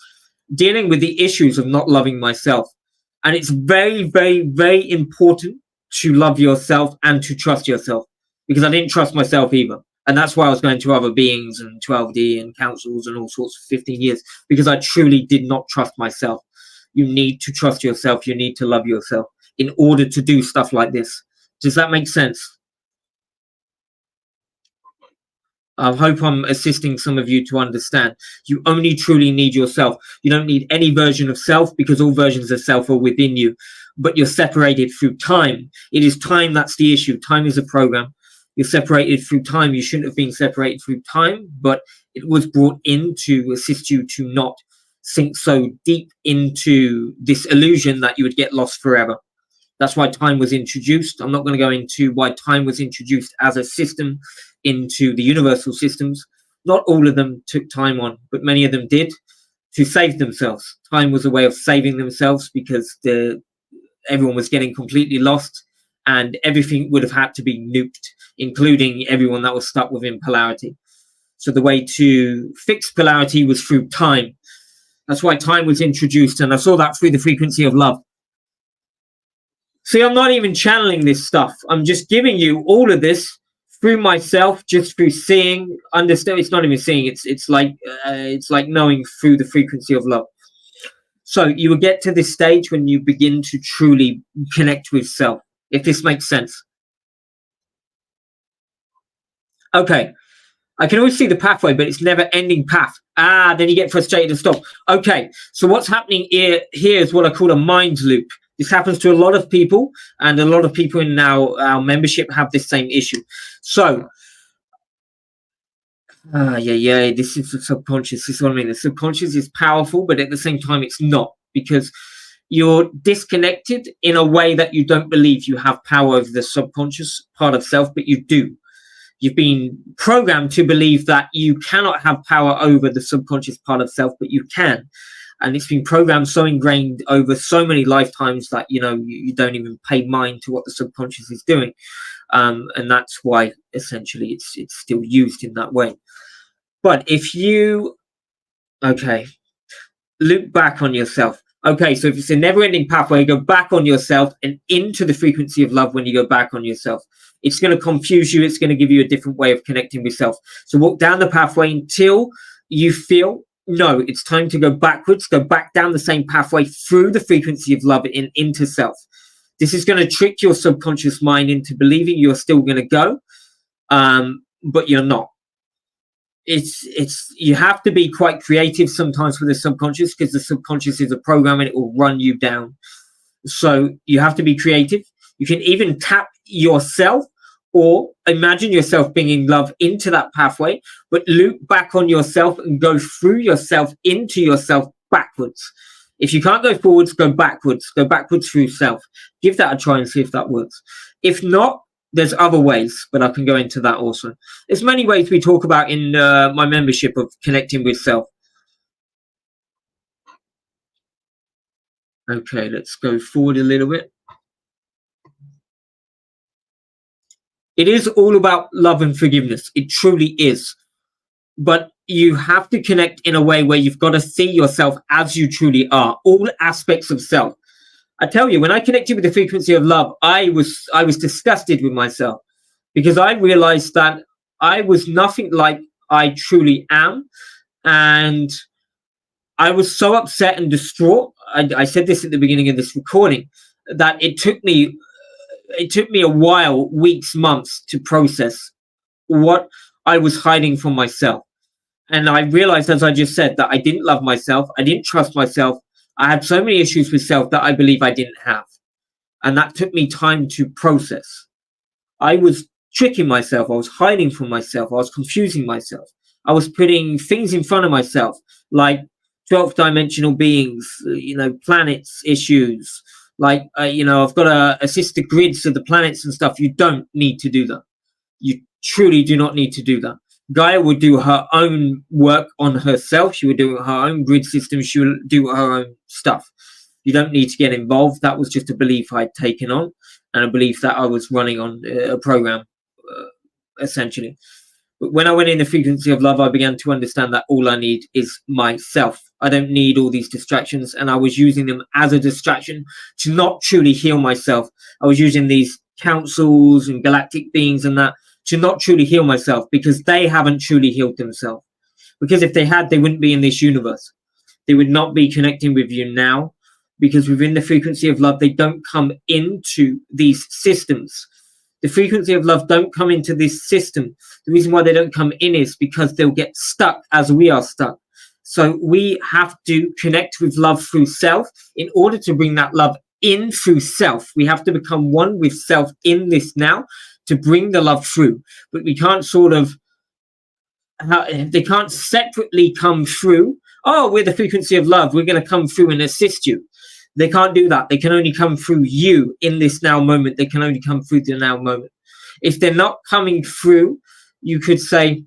dealing with the issues of not loving myself. And it's very, very, very important to love yourself and to trust yourself, because I didn't trust myself either. And that's why I was going to other beings and 12D and councils and all sorts for 15 years, because I truly did not trust myself. You need to trust yourself. You need to love yourself in order to do stuff like this. Does that make sense? I hope I'm assisting some of you to understand. You only truly need yourself. You don't need any version of self, because all versions of self are within you, but you're separated through time. It is time that's the issue. Time is a program. You're separated through time. You shouldn't have been separated through time, but it was brought in to assist you to not sink so deep into this illusion that you would get lost forever. That's why time was introduced. I'm not going to go into why time was introduced as a system into the universal systems. Not all of them took time on, but many of them did, to save themselves. Time was a way of saving themselves, because everyone was getting completely lost, and everything would have had to be nuked, including everyone that was stuck within polarity. So the way to fix polarity was through time. That's why time was introduced, and I saw that through the frequency of love. See, I'm not even channeling this stuff. I'm just giving you all of this through myself, just through seeing, understand. It's not even seeing. It's like knowing through the frequency of love. So you will get to this stage when you begin to truly connect with self, if this makes sense. Okay. I can always see the pathway, but it's never ending path. Then you get frustrated and stop. Okay. So what's happening here is what I call a mind loop. This happens to a lot of people, and a lot of people in our membership have this same issue. So, this is the subconscious. This is what I mean. The subconscious is powerful, but at the same time, it's not, because you're disconnected in a way that you don't believe you have power over the subconscious part of self, but you do. You've been programmed to believe that you cannot have power over the subconscious part of self, but you can. And it's been programmed so ingrained over so many lifetimes that, you don't even pay mind to what the subconscious is doing. And that's why essentially it's still used in that way. But if you, look back on yourself. Okay, so if it's a never-ending pathway, go back on yourself and into the frequency of love when you go back on yourself. It's going to confuse you. It's going to give you a different way of connecting with self. So walk down the pathway until you feel, no, it's time to go backwards, go back down the same pathway through the frequency of love and into self. This is going to trick your subconscious mind into believing you're still going to go, but you're not. You have to be quite creative sometimes with the subconscious, because the subconscious is a program and it will run you down. So you have to be creative. You can even tap yourself or imagine yourself being in love into that pathway, but loop back on yourself and go through yourself into yourself backwards. If you can't go forwards, go backwards through self. Give that a try and see if that works. If not, there's other ways, but I can go into that also. There's many ways we talk about in my membership of connecting with self. Okay, let's go forward a little bit. It is all about love and forgiveness. It truly is. But you have to connect in a way where you've got to see yourself as you truly are, all aspects of self. I tell you, when I connected with the frequency of love, I was disgusted with myself, because I realized that I was nothing like I truly am. And I was so upset and distraught. I said this at the beginning of this recording, that it took me a while, weeks, months, to process what I was hiding from myself. And I realized, as I just said, that I didn't love myself. I didn't trust myself. I had so many issues with self that I believe I didn't have. And that took me time to process. I was tricking myself. I was hiding from myself. I was confusing myself. I was putting things in front of myself, like 12th dimensional beings, planets issues. Like, I've got to assist the grids of the planets and stuff. You don't need to do that. You truly do not need to do that. Gaia would do her own work on herself. She would do her own grid system. She would do her own stuff. You don't need to get involved. That was just a belief I'd taken on, and a belief that I was running on a program, essentially. But when I went in the frequency of love, I began to understand that all I need is myself. I don't need all these distractions, and I was using them as a distraction to not truly heal myself. I was using these councils and galactic beings and that to not truly heal myself, because they haven't truly healed themselves. Because if they had, they wouldn't be in this universe. They would not be connecting with you now, because within the frequency of love, they don't come into these systems. The frequency of love don't come into this system. The reason why they don't come in is because they'll get stuck as we are stuck. So we have to connect with love through self in order to bring that love in through self. We have to become one with self in this now to bring the love through. But we can't they can't separately come through. Oh, we're the frequency of love. We're going to come through and assist you. They can't do that. They can only come through you in this now moment. They can only come through the now moment. If they're not coming through, you could say,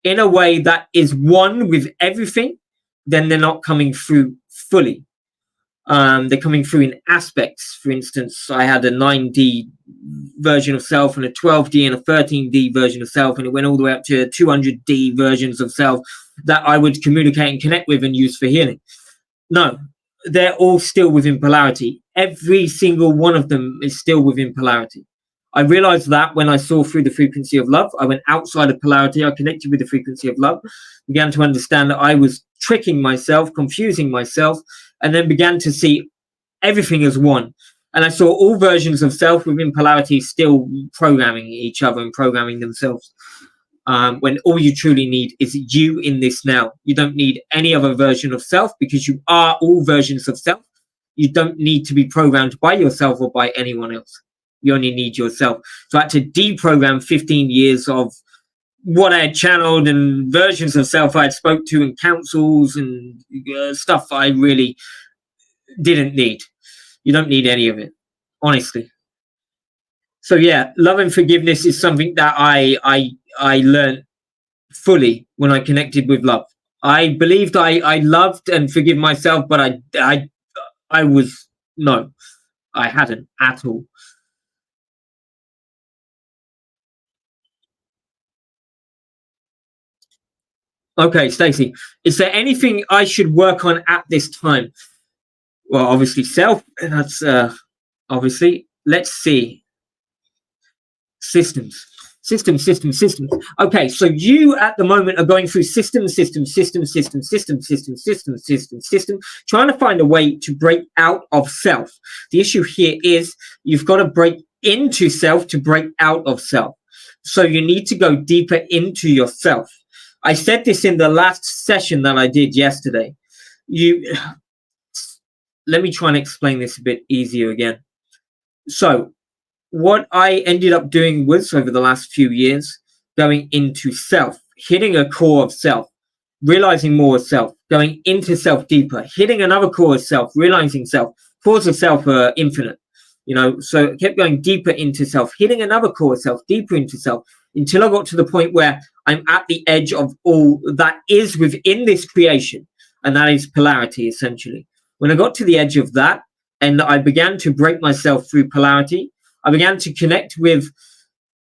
in a way that is one with everything, then they're not coming through fully. They're coming through in aspects. For instance, I had a 9D version of self and a 12D and a 13D version of self, and it went all the way up to 200D versions of self that I would communicate and connect with and use for healing. No, they're all still within polarity. Every single one of them is still within polarity. I realized that when I saw through the frequency of love. I went outside of polarity. I connected with the frequency of love, began to understand that I was tricking myself, confusing myself, and then began to see everything as one. And I saw all versions of self within polarity still programming each other and programming themselves. When all you truly need is you in this now. You don't need any other version of self, because you are all versions of self. You don't need to be programmed by yourself or by anyone else. You only need yourself. So I had to deprogram 15 years of what I had channeled and versions of self I had spoke to in councils and stuff I really didn't need. You don't need any of it, honestly. So yeah, love and forgiveness is something that I learned fully when I connected with love. I believed I loved and forgive myself, but I was no, I hadn't at all. Okay, Stacey, is there anything I should work on at this time? Well, obviously self. That's obviously. Let's see. Systems. Okay, so you at the moment are going through system, trying to find a way to break out of self. The issue here is you've got to break into self to break out of self. So you need to go deeper into yourself. I said this in the last session that I did yesterday. Let me try and explain this a bit easier again. So what I ended up doing was, over the last few years, going into self, hitting a core of self, realizing more of self, going into self deeper, hitting another core of self, realizing self. Cores of self are infinite, so I kept going deeper into self, hitting another core of self, deeper into self, until I got to the point where I'm at the edge of all that is within this creation, and that is polarity, essentially. When I got to the edge of that, and I began to break myself through polarity, I began to connect with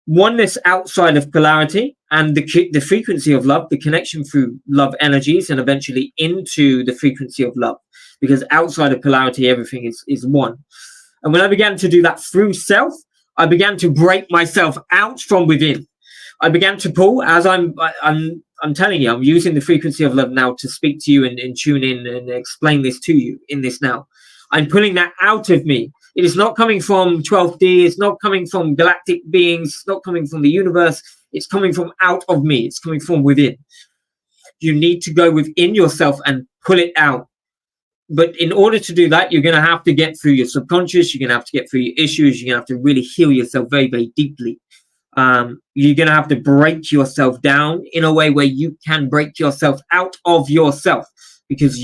oneness outside of polarity and the frequency of love, the connection through love energies, and eventually into the frequency of love. Because outside of polarity, everything is one. And when I began to do that through self, I began to break myself out from within. I began to pull, as I'm telling you, I'm using the frequency of love now to speak to you and tune in and explain this to you in this now. I'm pulling that out of me. It is not coming from 12D. It's not coming from galactic beings. It's not coming from the universe. It's coming from out of me. It's coming from within. You need to go within yourself and pull it out. But in order to do that, you're going to have to get through your subconscious. You're going to have to get through your issues. You're going to have to really heal yourself very, very deeply. You're going to have to break yourself down in a way where you can break yourself out of yourself, because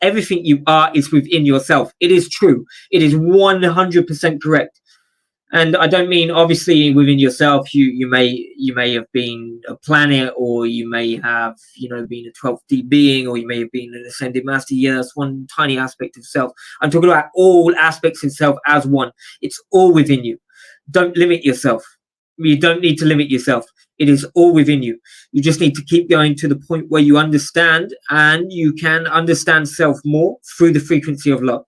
everything you are is within yourself. It is true. It is 100% correct. And I don't mean obviously within yourself. You may have been a planet, or you may have been a 12D being, or you may have been an ascended master. Yeah, that's one tiny aspect of self. I'm talking about all aspects of self as one. It's all within you. Don't limit yourself. You don't need to limit yourself. It is all within you. You just need to keep going to the point where you understand, and you can understand self more through the frequency of love.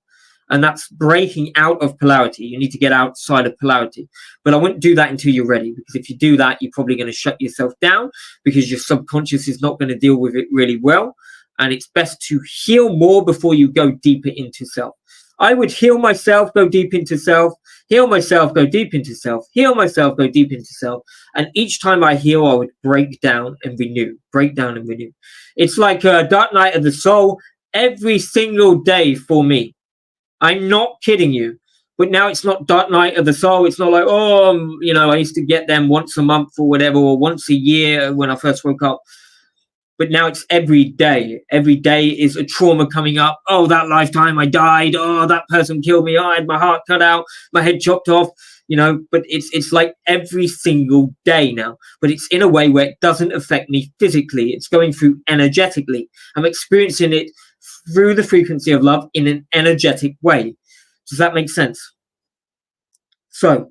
And that's breaking out of polarity. You need to get outside of polarity. But I wouldn't do that until you're ready, because if you do that, you're probably going to shut yourself down, because your subconscious is not going to deal with it really well. And it's best to heal more before you go deeper into self. I would heal myself, go deep into self, heal myself, go deep into self, heal myself, go deep into self. And each time I heal, I would break down and renew, break down and renew. It's like a dark night of the soul every single day for me. I'm not kidding you. But now it's not dark night of the soul. It's not like, I used to get them once a month or whatever, or once a year when I first woke up. But now it's every day. Every day is a trauma coming up. Oh, that lifetime I died. Oh, that person killed me. Oh, I had my heart cut out, my head chopped off. But it's like every single day now. But it's in a way where it doesn't affect me physically. It's going through energetically. I'm experiencing it through the frequency of love in an energetic way. Does that make sense? So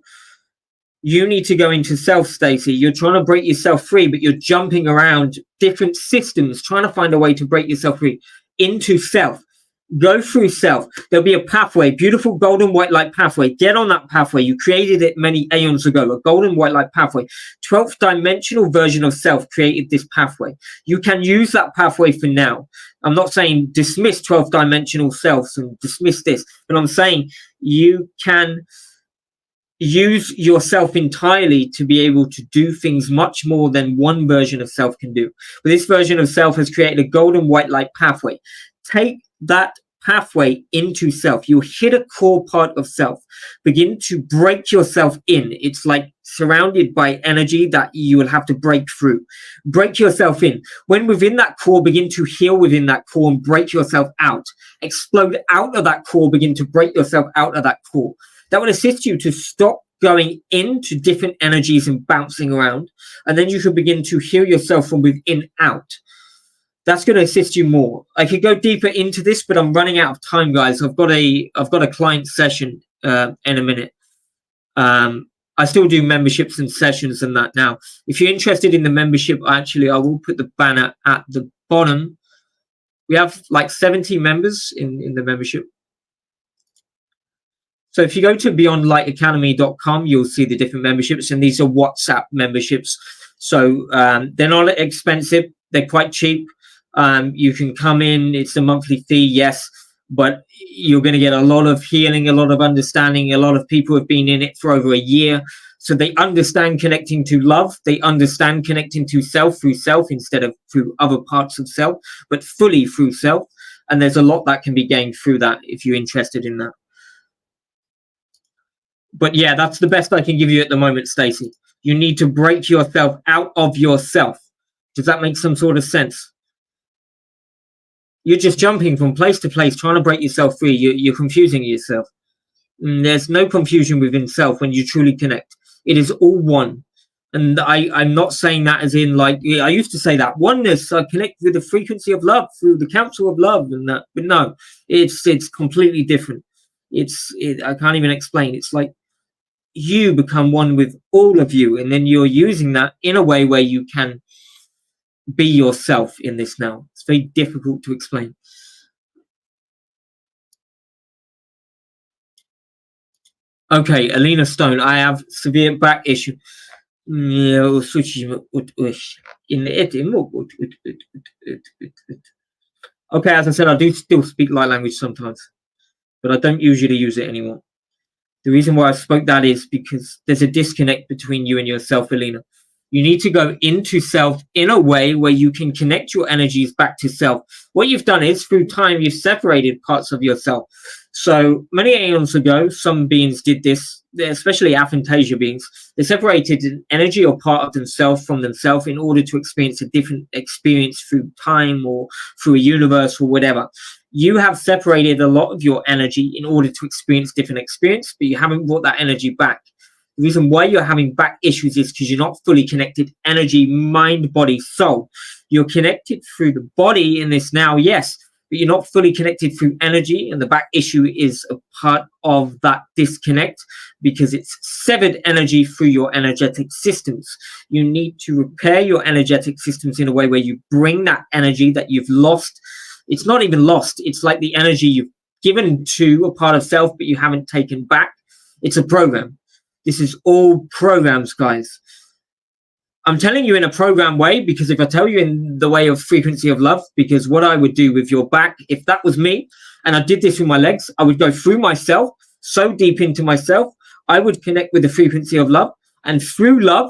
you need to go into self, Stacey. You're trying to break yourself free, but you're jumping around different systems, trying to find a way to break yourself free into self. Go through self. There'll be a pathway, beautiful golden white light pathway. Get on that pathway. You created it many aeons ago, a golden white light pathway. 12th dimensional version of self created this pathway. You can use that pathway for now. I'm not saying dismiss 12th dimensional selves and dismiss this, but I'm saying you can use yourself entirely to be able to do things much more than one version of self can do. But this version of self has created a golden white light pathway. Take that pathway into self. You hit a core part of self, begin to break yourself in. It's like surrounded by energy that you will have to break through. Break yourself in. When within that core, begin to heal within that core and break yourself out. Explode out of that core, begin to break yourself out of that core. That will assist you to stop going into different energies and bouncing around, and then you can begin to heal yourself from within out. That's going to assist you more. I could go deeper into this, but I'm running out of time, guys. I've got a client session in a minute. I still do memberships and sessions and that now. If you're interested in the membership, actually, I will put the banner at the bottom. We have like 70 members in the membership. So if you go to beyondlightacademy.com, you'll see the different memberships, and these are WhatsApp memberships. So they're not expensive. They're quite cheap. You can come in. It's a monthly fee, yes, but you're going to get a lot of healing, a lot of understanding. A lot of people have been in it for over a year. So they understand connecting to love. They understand connecting to self through self instead of through other parts of self, but fully through self. And there's a lot that can be gained through that if you're interested in that. But yeah, that's the best I can give you at the moment, Stacey. You need to break yourself out of yourself. Does that make some sort of sense? You're just jumping from place to place, trying to break yourself free. You're confusing yourself. There's no confusion within self when you truly connect. It is all one. And I'm not saying that as in like, I used to say that oneness, I connect with the frequency of love through the council of love and that, but no, it's completely different. I can't even explain. It's like you become one with all of you, and then you're using that in a way where you can be yourself in this now. It's very difficult to explain. Okay, Alina Stone, I have severe back issue. Okay, as I said, I do still speak light language sometimes, but I don't usually use it anymore. The reason why I spoke that is because there's a disconnect between you and yourself, Alina. You need to go into self in a way where you can connect your energies back to self. What you've done is, through time, you've separated parts of yourself. So many aeons ago, some beings did this, especially aphantasia beings. They separated an energy or part of themselves from themselves in order to experience a different experience through time or through a universe or whatever. You have separated a lot of your energy in order to experience different experience, but you haven't brought that energy back. The reason why you're having back issues is because you're not fully connected energy, mind, body, soul. You're connected through the body in this now, yes, but you're not fully connected through energy, and the back issue is a part of that disconnect because it's severed energy through your energetic systems. You need to repair your energetic systems in a way where you bring that energy that you've lost. It's not even lost. It's like the energy you've given to a part of self, but you haven't taken back. It's a program. This is all programs, guys. I'm telling you in a program way, because if I tell you in the way of frequency of love, because what I would do with your back, if that was me, and I did this with my legs, I would go through myself, so deep into myself, I would connect with the frequency of love, and through love,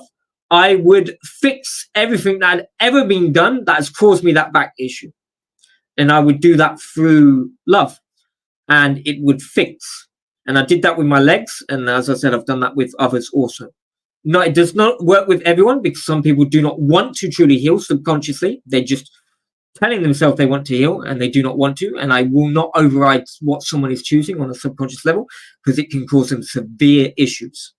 I would fix everything that had ever been done that has caused me that back issue. And I would do that through love, and it would fix. And I did that with my legs, and as I said, I've done that with others also. No, it does not work with everyone because some people do not want to truly heal subconsciously. They're just telling themselves they want to heal and they do not want to. And I will not override what someone is choosing on a subconscious level because it can cause them severe issues.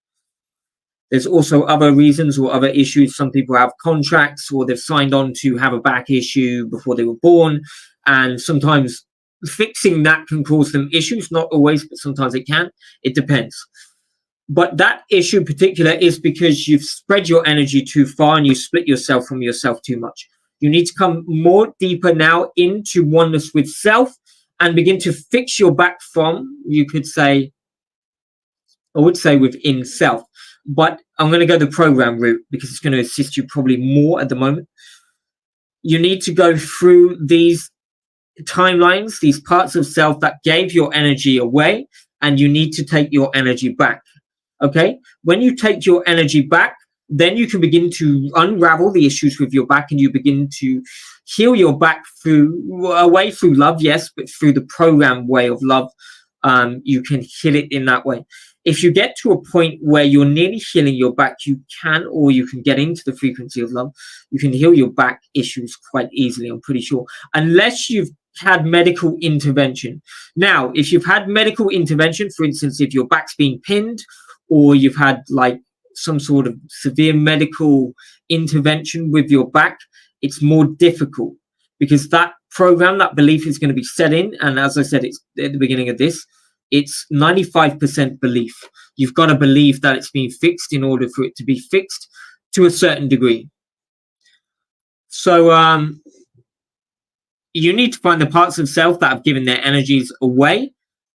There's also other reasons or other issues. Some people have contracts or they've signed on to have a back issue before they were born. And sometimes fixing that can cause them issues. Not always, but sometimes it can. It depends. But that issue in particular is because you've spread your energy too far and you split yourself from yourself too much. You need to come more deeper now into oneness with self and begin to fix your back from, you could say, I would say within self. But I'm going to go the program route because it's going to assist you probably more at the moment. You need to go through these timelines, these parts of self that gave your energy away, and you need to take your energy back. Okay, when you take your energy back, then you can begin to unravel the issues with your back and you begin to heal your back through a way through love, yes, but through the program way of love. You can heal it in that way. If you get to a point where you're nearly healing your back, you can get into the frequency of love. You can heal your back issues quite easily, I'm pretty sure, unless you've had medical intervention. Now, if you've had medical intervention, for instance, if your back's been pinned, or you've had like some sort of severe medical intervention with your back, it's more difficult, because that program, that belief is going to be set in. And as I said, it's at the beginning of this, it's 95% belief. You've got to believe that it's been fixed in order for it to be fixed to a certain degree. So you need to find the parts of self that have given their energies away,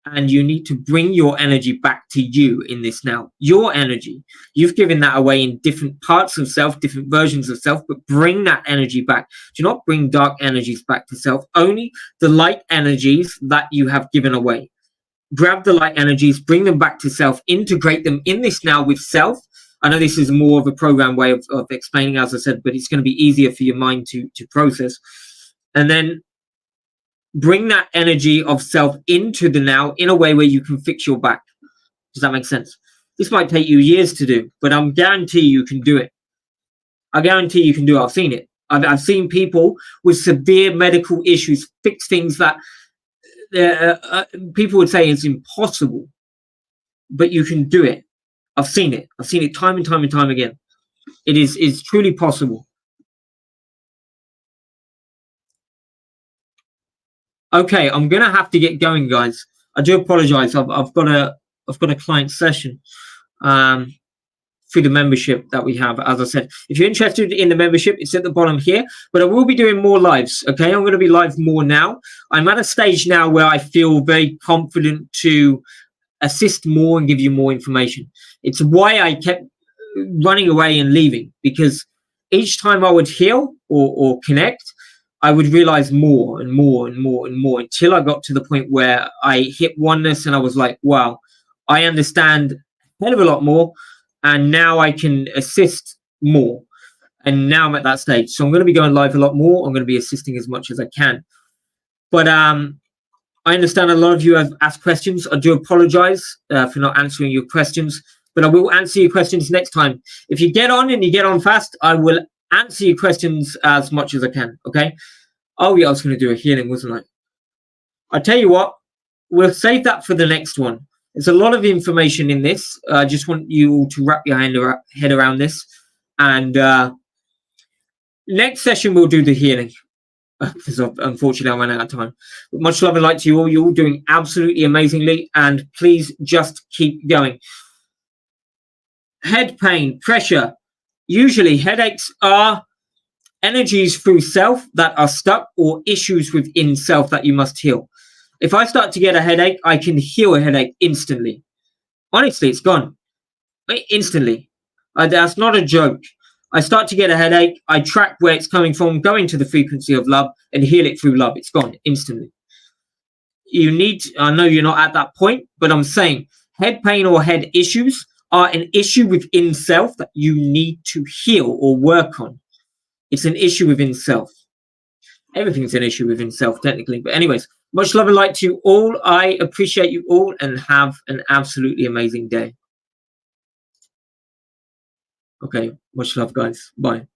and you need to bring your energy back to you in this now. Your energy, you've given that away in different parts of self, different versions of self, but bring that energy back. Do not bring dark energies back to self, only the light energies that you have given away. Grab the light energies, bring them back to self, integrate them in this now with self. I know this is more of a program way of explaining, as I said, but it's going to be easier for your mind to process. And then bring that energy of self into the now in a way where you can fix your back. Does that make sense? This might take you years to do, but I guarantee you can do it. I guarantee you can do it. I've seen it. I've seen people with severe medical issues fix things that people would say is impossible, but you can do it. I've seen it. I've seen it time and time and time again. It's truly possible. Okay, I'm gonna have to get going, guys. I do apologize. I've got a client session through the membership that we have. As I said, if you're interested in the membership, it's at the bottom here. But I will be doing more lives. Okay, I'm going to be live more now. I'm at a stage now where I feel very confident to assist more and give you more information. It's why I kept running away and leaving, because each time I would heal or connect, I would realize more and more and more and more, until I got to the point where I hit oneness and I was like, wow, I understand a hell of a lot more, and now I can assist more. And now I'm at that stage. So I'm going to be going live a lot more. I'm going to be assisting as much as I can. But I understand a lot of you have asked questions. I do apologize for not answering your questions, but I will answer your questions next time. If you get on and you get on fast, I will answer your questions as much as I can. Okay. Oh yeah, I was going to do a healing, wasn't I? I tell you what, we'll save that for the next one. There's a lot of information in this. I just want you all to wrap your head around this. And next session we'll do the healing, because unfortunately I ran out of time. But much love and light to you all. You're all doing absolutely amazingly, and please just keep going. Head pain, pressure. Usually headaches are energies through self that are stuck, or issues within self that you must heal. If I start to get a headache, I can heal a headache instantly. Honestly, it's gone instantly. That's not a joke. I start to get a headache, I track where it's coming from, go into the frequency of love and heal it through love. It's gone instantly. You need, I know you're not at that point, but I'm saying head pain or head issues are an issue within self that you need to heal or work on. It's an issue within self. Everything's an issue within self, technically. But anyways, much love and light to you all. I appreciate you all, and have an absolutely amazing day. Okay, much love, guys. Bye.